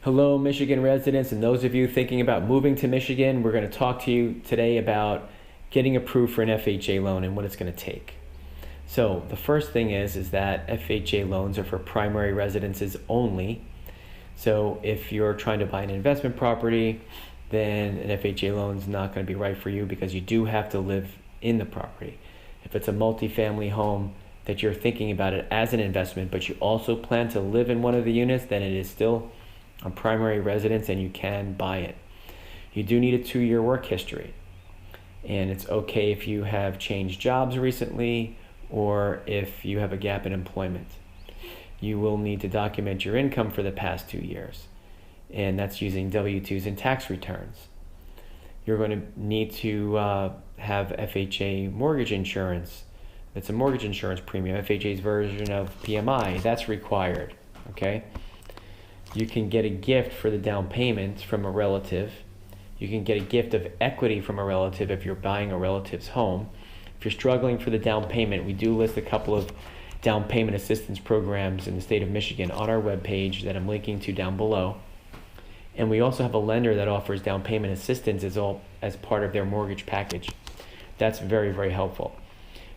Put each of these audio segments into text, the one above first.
Hello, Michigan residents, and those of you thinking about moving to Michigan. We're going to talk to you today about getting approved for an FHA loan and what it's going to take. So the first thing is that FHA loans are for primary residences only. So if you're trying to buy an investment property, then an FHA loan is not going to be right for you because you do have to live in the property. If it's a multifamily home that you're thinking about it as an investment, but you also plan to live in one of the units, then it is still a primary residence and you can buy it. You do need a 2-year work history, and it's okay if you have changed jobs recently or if you have a gap in employment. You will need to document your income for the past 2 years, and that's using W-2s and tax returns. You're going to need to have FHA mortgage insurance. It's a mortgage insurance premium, FHA's version of PMI. That's required, okay? You can get a gift for the down payment from a relative. You can get a gift of equity from a relative if you're buying a relative's home. If you're struggling for the down payment, we do list a couple of down payment assistance programs in the state of Michigan on our webpage that I'm linking to down below. And we also have a lender that offers down payment assistance as part of their mortgage package. That's very, very helpful.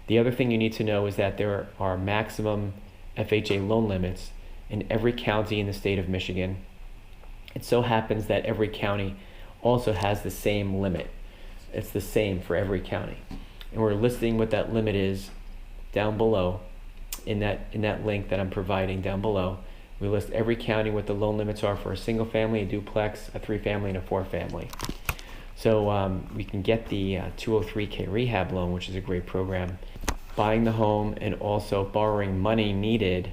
The other thing you need to know is that there are maximum FHA loan limits in every county in the state of Michigan. It so happens that every county also has the same limit. It's the same for every county. And we're listing what that limit is down below in that link that I'm providing down below. We list every county what the loan limits are for a single family, a duplex, a 3-family, and a 4-family. So we can get the 203K rehab loan, which is a great program. Buying the home and also borrowing money needed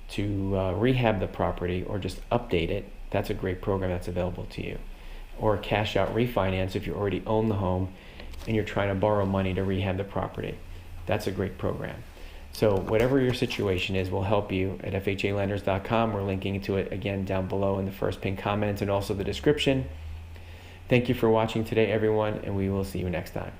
to rehab the property or just update it, that's a great program that's available to you. Or cash out refinance if you already own the home and you're trying to borrow money to rehab the property. That's a great program. So whatever your situation is, we'll help you at FHAlenders.com. We're linking to it again down below in the first pinned comment and also the description. Thank you for watching today, everyone, and we will see you next time.